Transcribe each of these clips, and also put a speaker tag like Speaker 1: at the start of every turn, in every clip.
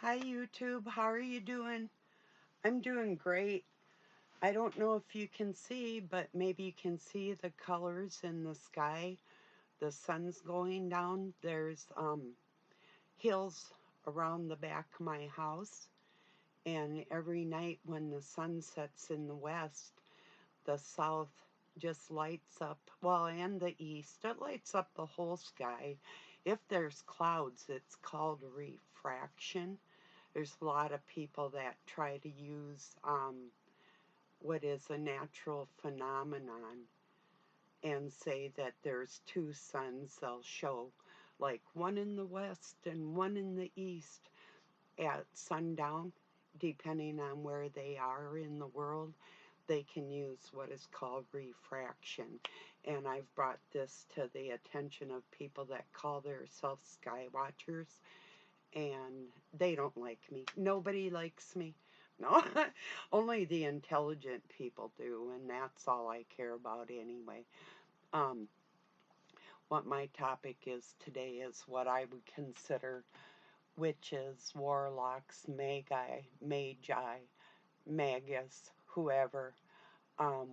Speaker 1: Hi YouTube, how are you doing? I'm doing great. I don't know if you can see, but maybe you can see the colors in the sky. The sun's going down. There's hills around the back of my house, and every night when the sun sets in the west, the south just lights up, well, and the east. It lights up the whole sky. If there's clouds, it's called refraction. There's a lot of people that try to use what is a natural phenomenon and say that there's two suns. They'll show like one in the west and one in the east at sundown, depending on where they are in the world. They can use what is called refraction. And I've brought this to the attention of people that call themselves sky watchers, and they don't like me. Nobody likes me. No, only the intelligent people do, and that's all I care about anyway. Um, what my topic is today is what I would consider witches, warlocks, magi, magus, whoever,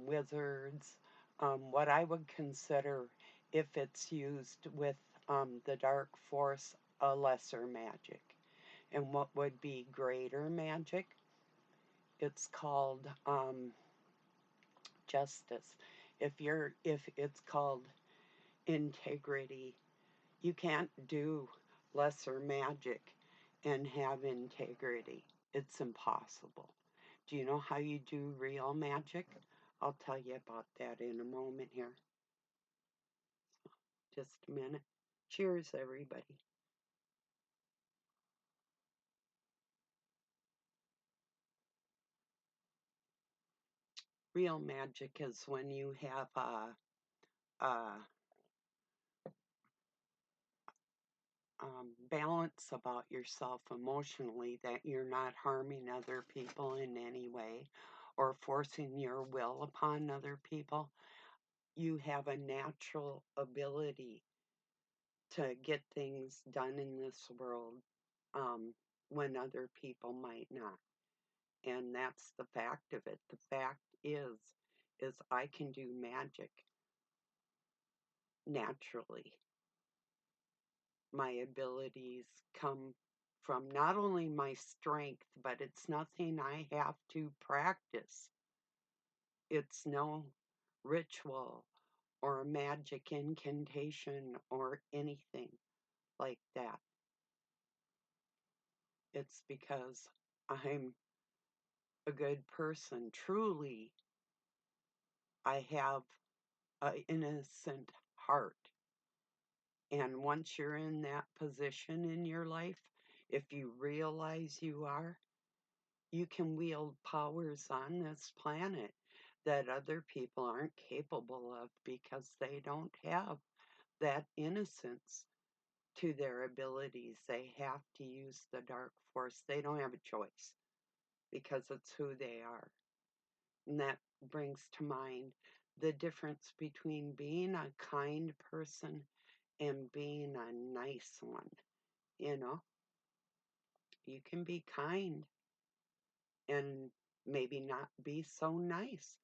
Speaker 1: wizards, what I would consider, if it's used with the dark force, a lesser magic. And what would be greater magic? It's called justice. If it's called integrity, you can't do lesser magic and have integrity. It's impossible. Do you know how you do real magic? I'll tell you about that in a moment here. Just a minute. Cheers, everybody. Real magic is when you have a balance about yourself emotionally, that you're not harming other people in any way or forcing your will upon other people. You have a natural ability to get things done in this world um, when other people might not. And that's the fact of it. The fact is I can do magic naturally. My abilities come from not only my strength, but it's nothing I have to practice. It's no ritual or magic incantation or anything like that. It's because I'm a good person. Truly, I have an innocent heart. And once you're in that position in your life, if you realize you are, you can wield powers on this planet that other people aren't capable of because they don't have that innocence to their abilities. They have to use the dark force. They don't have a choice because it's who they are. And that brings to mind the difference between being a kind person and being a nice one. You know, you can be kind and maybe not be so nice.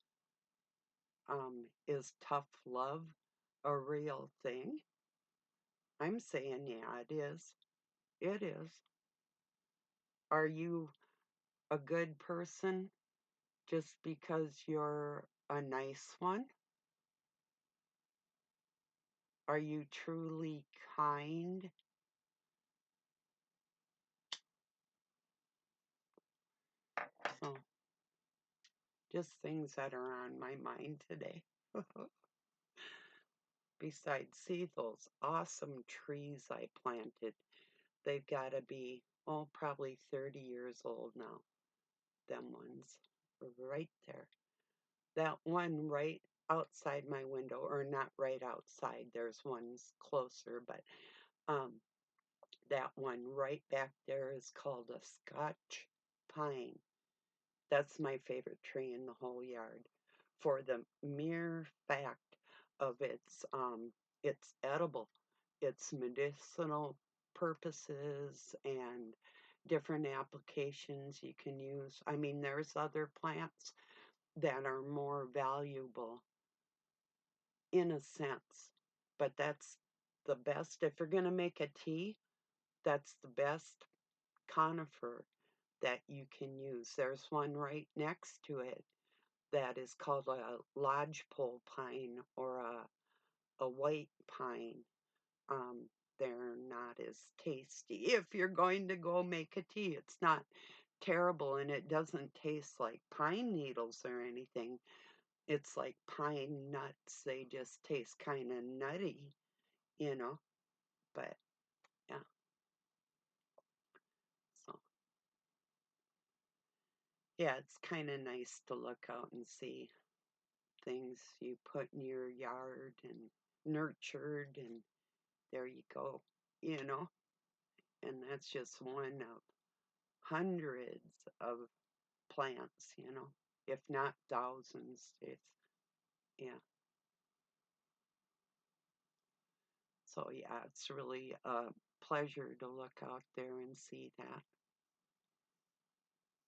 Speaker 1: Is tough love a real thing? I'm saying, yeah, it is. It is. Are you a good person just because you're a nice one? Are you truly kind? So, just things that are on my mind today. Besides, see those awesome trees I planted. They've got to be, oh, probably 30 years old now. Them ones right there. That one right outside my window, or not right outside, there's ones closer, but um, that one right back there is called a Scotch pine. That's my favorite tree in the whole yard for the mere fact of it's edible. It's medicinal purposes, and different applications you can use. I mean, there's other plants that are more valuable in a sense, but that's the best. If you're going to make a tea, that's the best conifer that you can use. There's one right next to it that is called a lodgepole pine or a white pine. Um, they're not as tasty. If you're going to go make a tea, it's not terrible and it doesn't taste like pine needles or anything. It's like pine nuts. They just taste kind of nutty, you know. But yeah, so yeah, it's kind of nice to look out and see things you put in your yard and nurtured, and there you go, you know. And that's just one of hundreds of plants, you know, if not thousands. It's, yeah. So, yeah, it's really a pleasure to look out there and see that.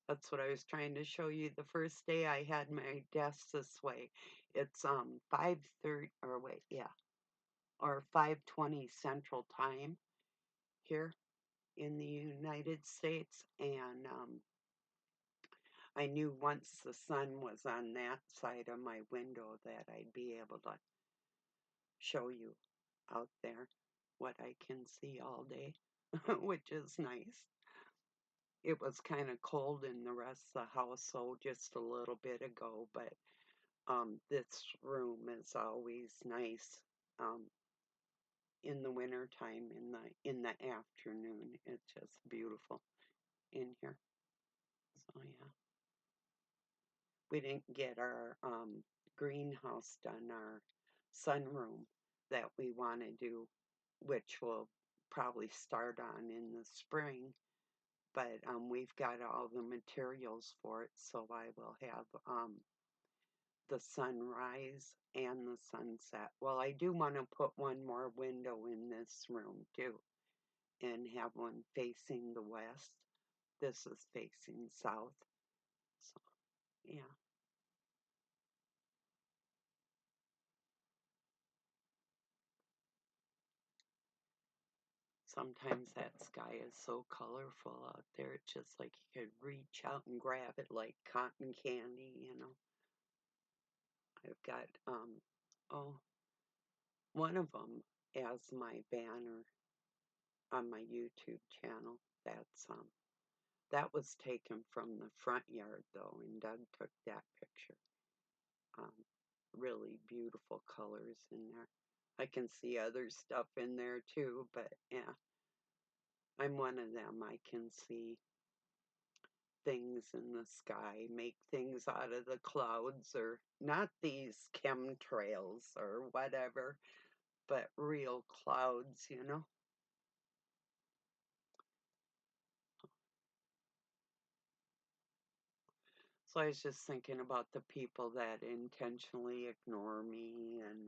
Speaker 1: That's what I was trying to show you the first day I had my desk this way. It's 5:30 or wait, yeah, or 5:20 Central Time here in the United States, and I knew once the sun was on that side of my window that I'd be able to show you out there what I can see all day, which is nice. It was kind of cold in the rest of the house, so just a little bit ago, but this room is always nice in the winter time, in the afternoon. It's just beautiful in here. So yeah, we didn't get our greenhouse done, our sunroom that we want to do, which we'll probably start on in the spring. But we've got all the materials for it, so I will have the sunrise and the sunset. Well, I do want to put one more window in this room too, and have one facing the west. This is facing south. So, yeah. Sometimes that sky is so colorful out there, it's just like you could reach out and grab it like cotton candy, you know. I've got, oh, one of them as my banner on my YouTube channel. That was taken from the front yard though, and Doug took that picture. Um, really beautiful colors in there. I can see other stuff in there too, but yeah, I'm one of them. I can see things in the sky, make things out of the clouds, or not these chemtrails or whatever, but real clouds, you know? So I was just thinking about the people that intentionally ignore me and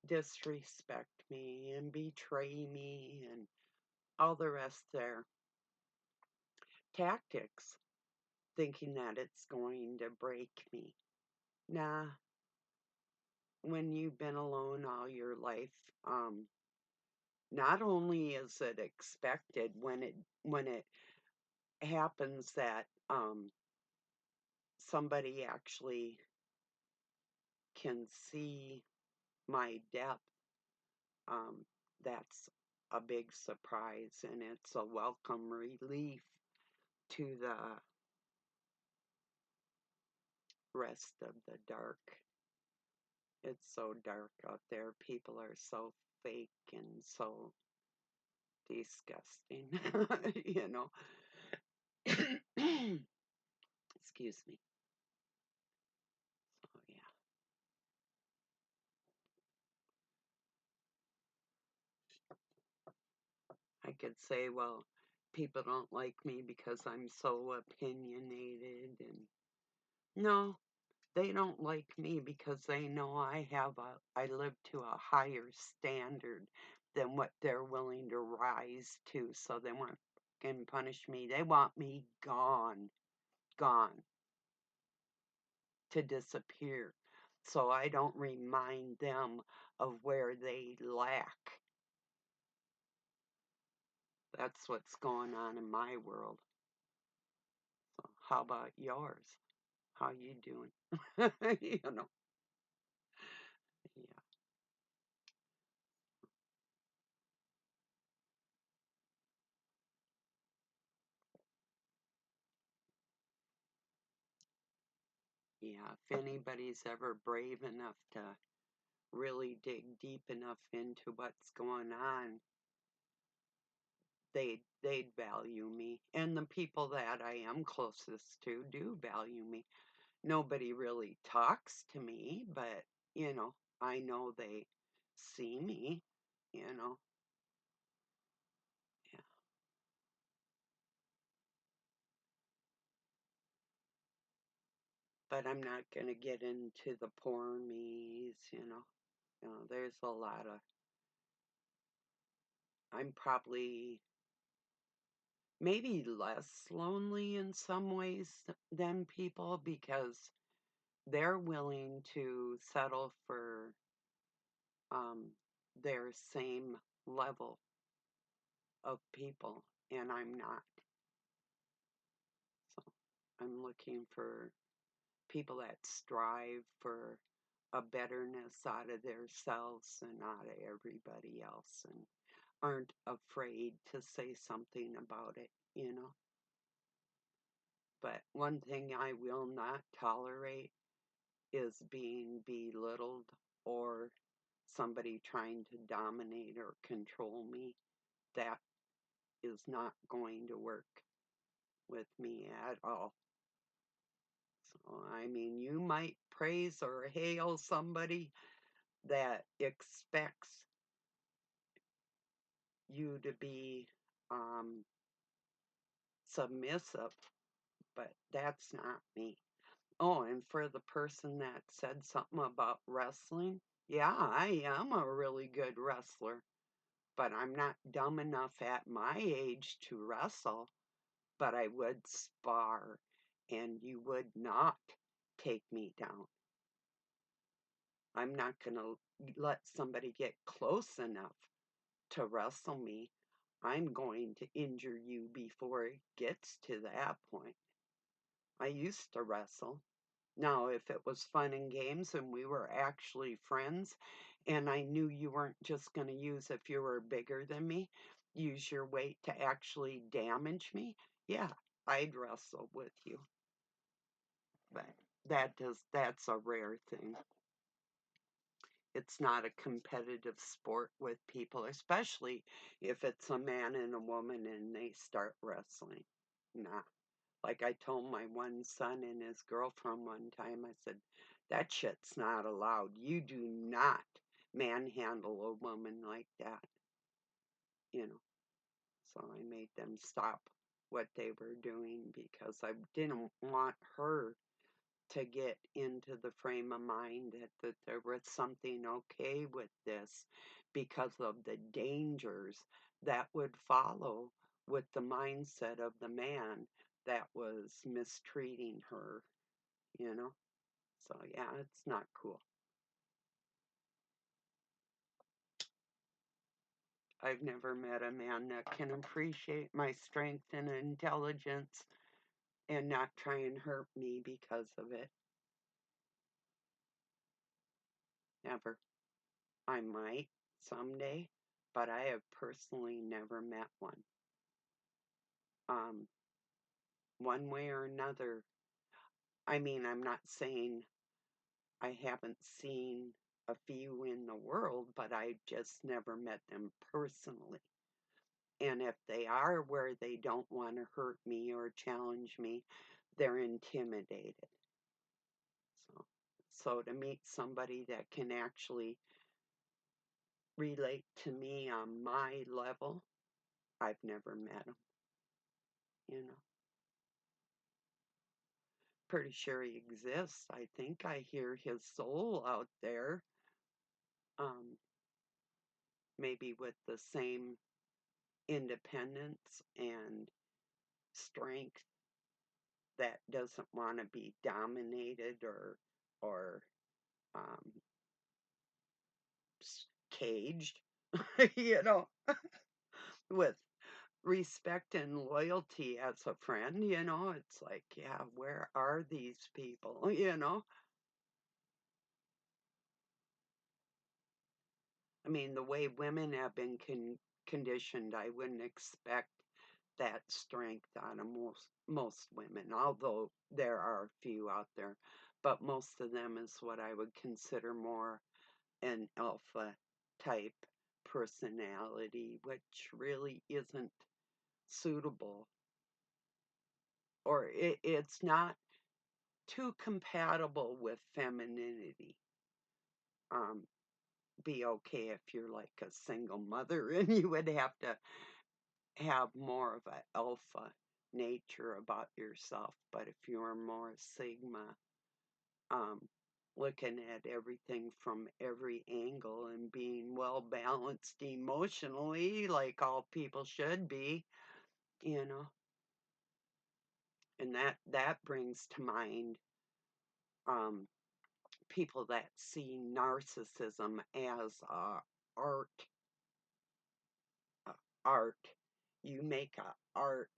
Speaker 1: disrespect me and betray me and all the rest their tactics, thinking that it's going to break me. Nah, when you've been alone all your life, not only is it expected when it happens that somebody actually can see my depth, um, that's a big surprise and it's a welcome relief to the rest of the dark. It's so dark out there. People are so fake and so disgusting, you know. Excuse me. So, yeah. I could say, well, people don't like me because I'm so opinionated. And no, they don't like me because they know I live to a higher standard than what they're willing to rise to. So they want and punish me. They want me gone, gone, to disappear. So I don't remind them of where they lack. That's what's going on in my world. So how about yours? How you doing? you know, yeah, yeah. If anybody's ever brave enough to really dig deep enough into what's going on, they'd value me. And the people that I am closest to do value me. Nobody really talks to me, but I know they see me, you know. Yeah. But I'm not gonna get into the poor me's, there's a lot of I'm probably maybe less lonely in some ways than people because they're willing to settle for um, their same level of people, and I'm not. So I'm looking for people that strive for a betterness out of themselves and out of everybody else and aren't afraid to say something about it. But one thing I will not tolerate is being belittled or somebody trying to dominate or control me. That is not going to work with me at all. So, I mean, you might praise or hail somebody that expects you to be um, submissive, but that's not me. Oh, and for the person that said something about wrestling, yeah, I am a really good wrestler, but I'm not dumb enough at my age to wrestle, but I would spar, and you would not take me down. I'm not going to let somebody get close enough to wrestle me. I'm going to injure you before it gets to that point. I used to wrestle. Now, if it was fun and games and we were actually friends and I knew you weren't just going to use, if you were bigger than me, use your weight to actually damage me, yeah, I'd wrestle with you. But that's a rare thing. It's not a competitive sport with people, especially if it's a man and a woman and they start wrestling. Nah. Like I told my one son and his girlfriend one time, I said, that shit's not allowed. You do not manhandle a woman like that, you know. So I made them stop what they were doing because I didn't want her to get into the frame of mind that there was something okay with this because of the dangers that would follow with the mindset of the man that was mistreating her, you know? So, yeah, it's not cool. I've never met a man that can appreciate my strength and intelligence and not try and hurt me because of it. Never. I might someday, but I have personally never met one. Um, one way or another. I mean, I'm not saying I haven't seen a few in the world, but I've just never met them personally. And if they are where they don't want to hurt me or challenge me, they're intimidated. So to meet somebody that can actually relate to me on my level, I've never met them, you know. Pretty sure he exists. I think I hear his soul out there, um, maybe with the same independence and strength that doesn't want to be dominated or um, caged, you know, with respect and loyalty as a friend, you know, it's like, yeah, where are these people, you know? I mean, the way women have been conditioned, I wouldn't expect that strength out of most women, although there are a few out there. But most of them is what I would consider more an alpha type personality, which really isn't suitable, or it's not too compatible with femininity. Um, be okay if you're like a single mother and you would have to have more of an alpha nature about yourself. But if you're more sigma, um, looking at everything from every angle and being well balanced emotionally, like all people should be, you know, and that brings to mind um, people that see narcissism as art, uh, art. You make a art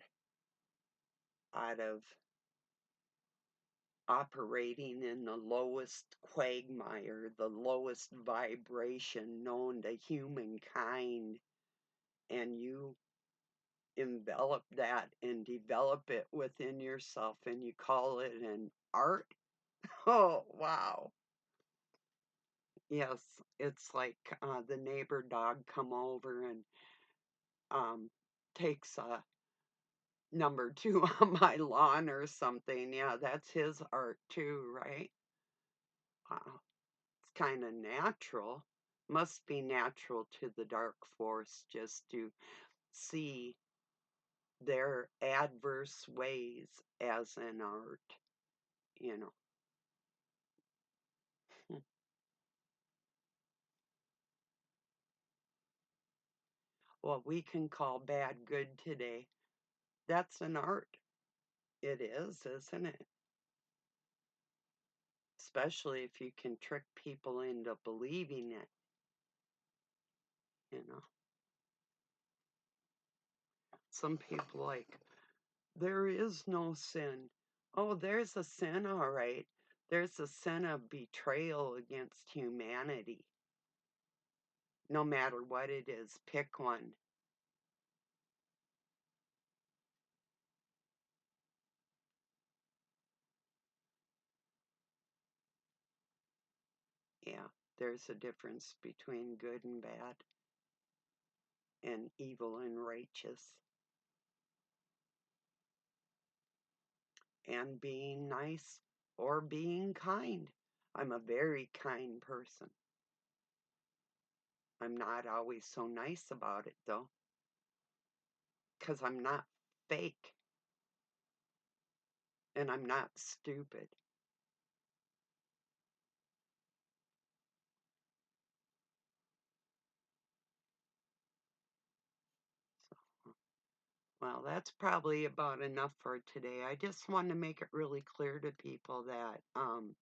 Speaker 1: out of operating in the lowest quagmire, the lowest vibration known to humankind, and you envelop that and develop it within yourself, and you call it an art. Oh, wow. Yes, it's like the neighbor dog come over and um, takes a number two on my lawn or something. Yeah, that's his art too, right? It's kind of natural. Must be natural to the dark force just to see their adverse ways as an art, you know. What we can call bad good today, that's an art. It is, isn't it? Especially if you can trick people into believing it, you know. Some people like, there is no sin. Oh, there's a sin, all right. There's a sin of betrayal against humanity. No matter what it is, pick one. Yeah, there's a difference between good and bad, and evil and righteous, and being nice or being kind. I'm a very kind person. I'm not always so nice about it, though, because I'm not fake and I'm not stupid. So, well, that's probably about enough for today. I just wanted to make it really clear to people that um,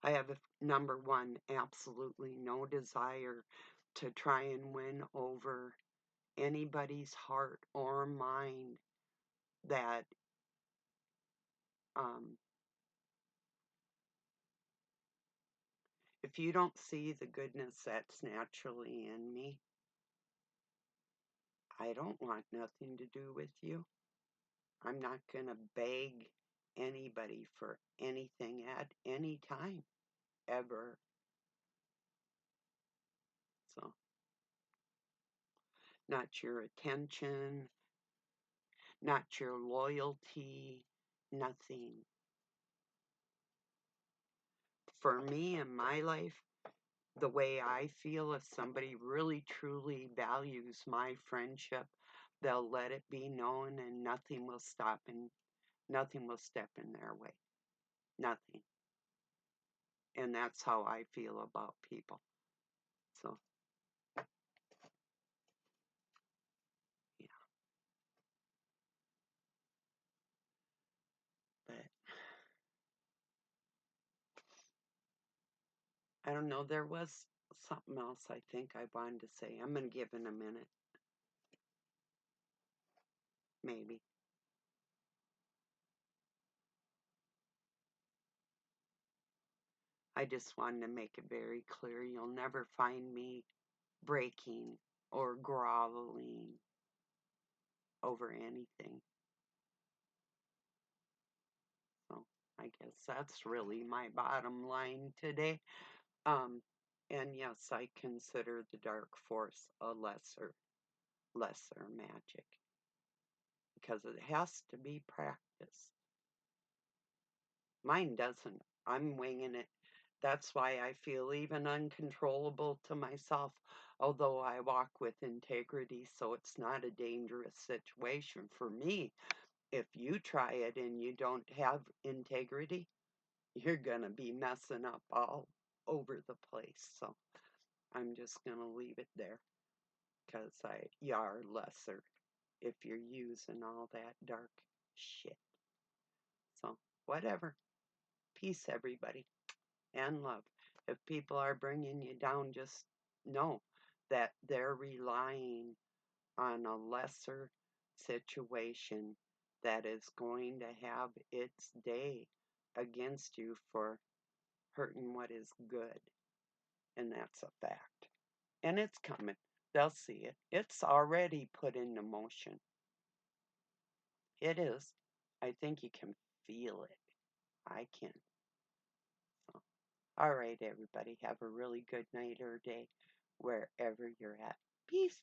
Speaker 1: I have, number one, absolutely no desire to try and win over anybody's heart or mind that um, if you don't see the goodness that's naturally in me, I don't want nothing to do with you. I'm not going to beg anybody for anything at any time, ever. So, not your attention, not your loyalty, nothing. For me in my life, the way I feel, if somebody really truly values my friendship, they'll let it be known and nothing will nothing will step in their way. Nothing. And that's how I feel about people. So I don't know. There was something else I think I wanted to say. I'm going to give it a minute. Maybe. I just wanted to make it very clear you'll never find me breaking or groveling over anything. So I guess that's really my bottom line today. Um, and yes, I consider the dark force a lesser magic because it has to be practiced. Mine doesn't. I'm winging it. That's why I feel even uncontrollable to myself, although I walk with integrity, so it's not a dangerous situation for me. If you try it and you don't have integrity, you're going to be messing up all over the place. So I'm just going to leave it there because you are lesser if you're using all that dark shit. So, whatever. Peace, everybody, and love. If people are bringing you down, just know that they're relying on a lesser situation that is going to have its day against you for hurting what is good. And that's a fact. And it's coming. They'll see it. It's already put into motion. It is. I think you can feel it. I can. So, all right, everybody. Have a really good night or day wherever you're at. Peace.